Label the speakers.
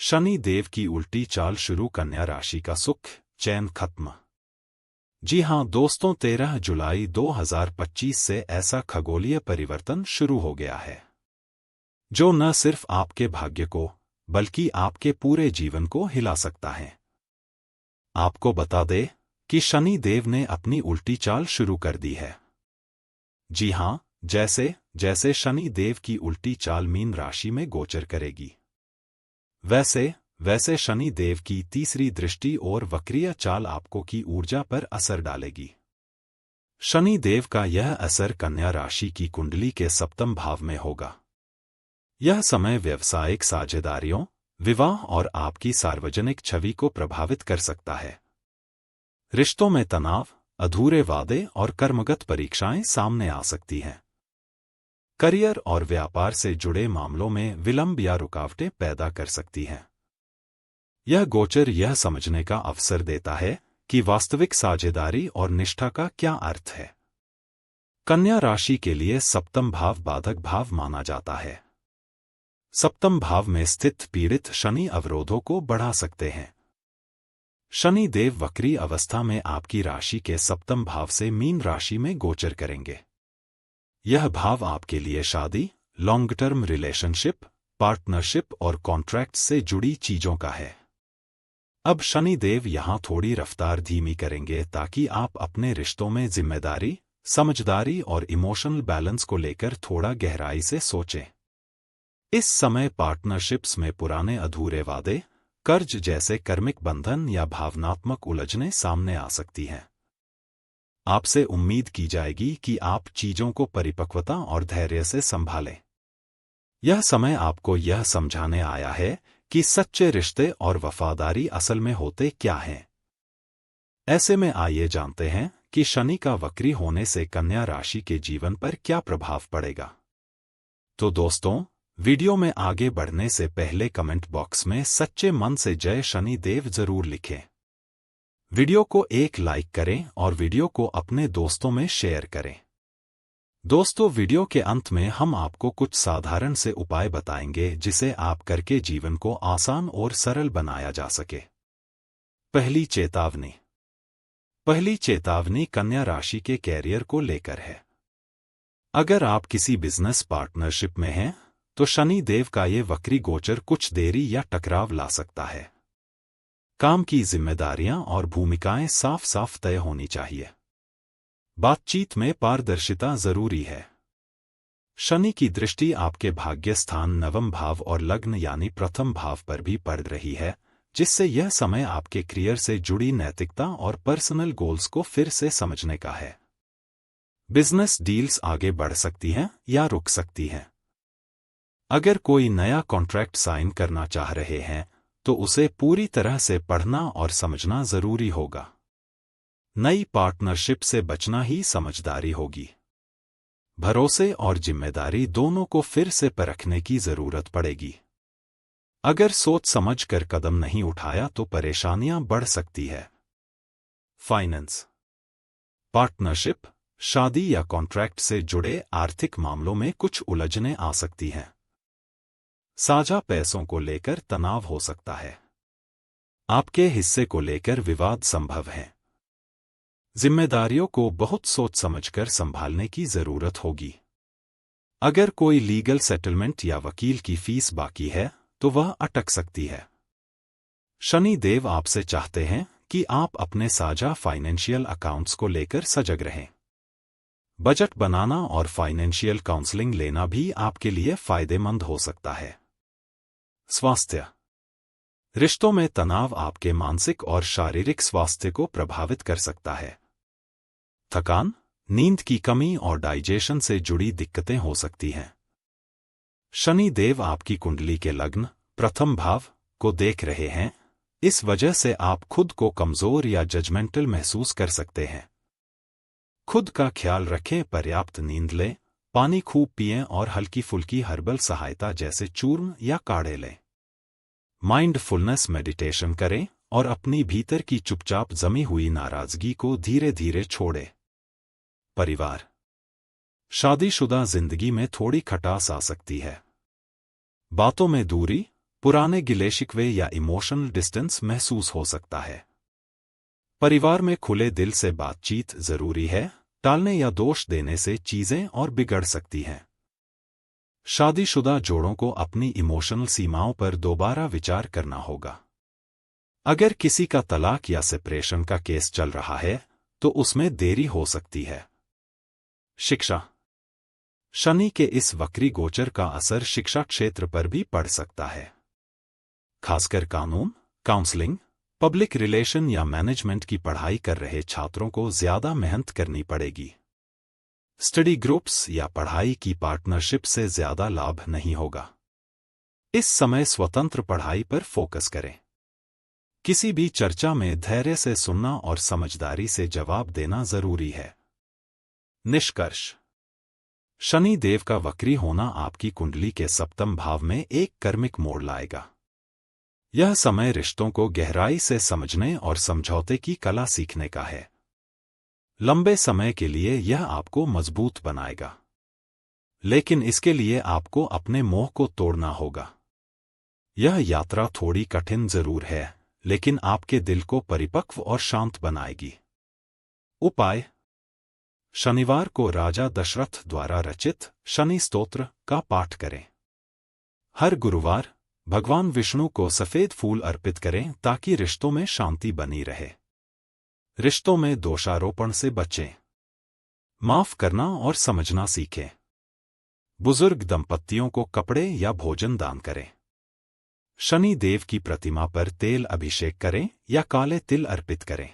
Speaker 1: शनि देव की उल्टी चाल शुरू। कन्या राशि का सुख चैन खत्म। जी हां दोस्तों, 13 जुलाई 2025 से ऐसा खगोलीय परिवर्तन शुरू हो गया है जो न सिर्फ आपके भाग्य को बल्कि आपके पूरे जीवन को हिला सकता है। आपको बता दें कि शनि देव ने अपनी उल्टी चाल शुरू कर दी है। जी हां, जैसे जैसे शनि देव की उल्टी चाल मीन राशि में गोचर करेगी, वैसे वैसे शनि देव की तीसरी दृष्टि और वक्रीय चाल आपको की ऊर्जा पर असर डालेगी। शनि देव का यह असर कन्या राशि की कुंडली के सप्तम भाव में होगा। यह समय व्यावसायिक साझेदारियों, विवाह और आपकी सार्वजनिक छवि को प्रभावित कर सकता है। रिश्तों में तनाव, अधूरे वादे और कर्मगत परीक्षाएं सामने आ सकती हैं। करियर और व्यापार से जुड़े मामलों में विलंब या रुकावटें पैदा कर सकती हैं। यह गोचर यह समझने का अवसर देता है कि वास्तविक साझेदारी और निष्ठा का क्या अर्थ है। कन्या राशि के लिए सप्तम भाव बाधक भाव माना जाता है। सप्तम भाव में स्थित पीड़ित शनि अवरोधों को बढ़ा सकते हैं। शनि देव वक्री अवस्था में आपकी राशि के सप्तम भाव से मीन राशि में गोचर करेंगे। यह भाव आपके लिए शादी, लॉन्ग टर्म रिलेशनशिप, पार्टनरशिप और कॉन्ट्रैक्ट से जुड़ी चीजों का है। अब शनि देव यहां थोड़ी रफ्तार धीमी करेंगे ताकि आप अपने रिश्तों में जिम्मेदारी, समझदारी और इमोशनल बैलेंस को लेकर थोड़ा गहराई से सोचें। इस समय पार्टनरशिप्स में पुराने अधूरे वादे, कर्ज जैसे कर्मिक बंधन या भावनात्मक उलझनें सामने आ सकती हैं। आपसे उम्मीद की जाएगी कि आप चीजों को परिपक्वता और धैर्य से संभालें। यह समय आपको यह समझाने आया है कि सच्चे रिश्ते और वफादारी असल में होते क्या हैं। ऐसे में आइए जानते हैं कि शनि का वक्री होने से कन्या राशि के जीवन पर क्या प्रभाव पड़ेगा। तो दोस्तों, वीडियो में आगे बढ़ने से पहले कमेंट बॉक्स में सच्चे मन से जय शनि देव जरूर लिखें। वीडियो को एक लाइक करें और वीडियो को अपने दोस्तों में शेयर करें। दोस्तों, वीडियो के अंत में हम आपको कुछ साधारण से उपाय बताएंगे जिसे आप करके जीवन को आसान और सरल बनाया जा सके। पहली चेतावनी। पहली चेतावनी कन्या राशि के कैरियर को लेकर है। अगर आप किसी बिजनेस पार्टनरशिप में हैं तो शनि देव का ये वक्री गोचर कुछ देरी या टकराव ला सकता है। काम की जिम्मेदारियां और भूमिकाएं साफ साफ तय होनी चाहिए। बातचीत में पारदर्शिता जरूरी है। शनि की दृष्टि आपके भाग्य स्थान नवम भाव और लग्न यानी प्रथम भाव पर भी पड़ रही है, जिससे यह समय आपके करियर से जुड़ी नैतिकता और पर्सनल गोल्स को फिर से समझने का है। बिजनेस डील्स आगे बढ़ सकती हैं या रुक सकती हैं। अगर कोई नया कॉन्ट्रैक्ट साइन करना चाह रहे हैं तो उसे पूरी तरह से पढ़ना और समझना जरूरी होगा। नई पार्टनरशिप से बचना ही समझदारी होगी। भरोसे और जिम्मेदारी दोनों को फिर से परखने की जरूरत पड़ेगी। अगर सोच समझ कर कदम नहीं उठाया तो परेशानियां बढ़ सकती है। फाइनेंस। पार्टनरशिप, शादी या कॉन्ट्रैक्ट से जुड़े आर्थिक मामलों में कुछ उलझनें आ सकती हैं। साझा पैसों को लेकर तनाव हो सकता है। आपके हिस्से को लेकर विवाद संभव है। जिम्मेदारियों को बहुत सोच समझकर संभालने की जरूरत होगी। अगर कोई लीगल सेटलमेंट या वकील की फीस बाकी है तो वह अटक सकती है। शनि देव आपसे चाहते हैं कि आप अपने साझा फाइनेंशियल अकाउंट्स को लेकर सजग रहें। बजट बनाना और फाइनेंशियल काउंसलिंग लेना भी आपके लिए फायदेमंद हो सकता है। स्वास्थ्य। रिश्तों में तनाव आपके मानसिक और शारीरिक स्वास्थ्य को प्रभावित कर सकता है। थकान, नींद की कमी और डाइजेशन से जुड़ी दिक्कतें हो सकती हैं। शनि देव आपकी कुंडली के लग्न प्रथम भाव को देख रहे हैं, इस वजह से आप खुद को कमजोर या जजमेंटल महसूस कर सकते हैं। खुद का ख्याल रखें, पर्याप्त नींद लें, पानी खूब पिएं और हल्की फुल्की हर्बल सहायता जैसे चूर्ण या काढ़े लें। माइंडफुलनेस मेडिटेशन करें और अपनी भीतर की चुपचाप जमी हुई नाराजगी को धीरे धीरे छोड़ें। परिवार। शादीशुदा जिंदगी में थोड़ी खटास आ सकती है। बातों में दूरी, पुराने गिले शिकवे या इमोशनल डिस्टेंस महसूस हो सकता है। परिवार में खुले दिल से बातचीत जरूरी है, टालने या दोष देने से चीजें और बिगड़ सकती हैं। शादीशुदा जोड़ों को अपनी इमोशनल सीमाओं पर दोबारा विचार करना होगा। अगर किसी का तलाक या सेपरेशन का केस चल रहा है तो उसमें देरी हो सकती है। शिक्षा। शनि के इस वक्री गोचर का असर शिक्षा क्षेत्र पर भी पड़ सकता है। खासकर कानून, काउंसलिंग, पब्लिक रिलेशन या मैनेजमेंट की पढ़ाई कर रहे छात्रों को ज्यादा मेहनत करनी पड़ेगी। स्टडी ग्रुप्स या पढ़ाई की पार्टनरशिप से ज्यादा लाभ नहीं होगा। इस समय स्वतंत्र पढ़ाई पर फोकस करें। किसी भी चर्चा में धैर्य से सुनना और समझदारी से जवाब देना जरूरी है। निष्कर्ष। शनि देव का वक्री होना आपकी कुंडली के सप्तम भाव में एक कर्मिक मोड़ लाएगा। यह समय रिश्तों को गहराई से समझने और समझौते की कला सीखने का है। लंबे समय के लिए यह आपको मजबूत बनाएगा, लेकिन इसके लिए आपको अपने मोह को तोड़ना होगा। यह यात्रा थोड़ी कठिन जरूर है, लेकिन आपके दिल को परिपक्व और शांत बनाएगी। उपाय। शनिवार को राजा दशरथ द्वारा रचित शनि स्तोत्र का पाठ करें। हर गुरुवार भगवान विष्णु को सफेद फूल अर्पित करें ताकि रिश्तों में शांति बनी रहे। रिश्तों में दोषारोपण से बचें। माफ करना और समझना सीखें। बुजुर्ग दंपत्तियों को कपड़े या भोजन दान करें। शनि देव की प्रतिमा पर तेल अभिषेक करें या काले तिल अर्पित करें।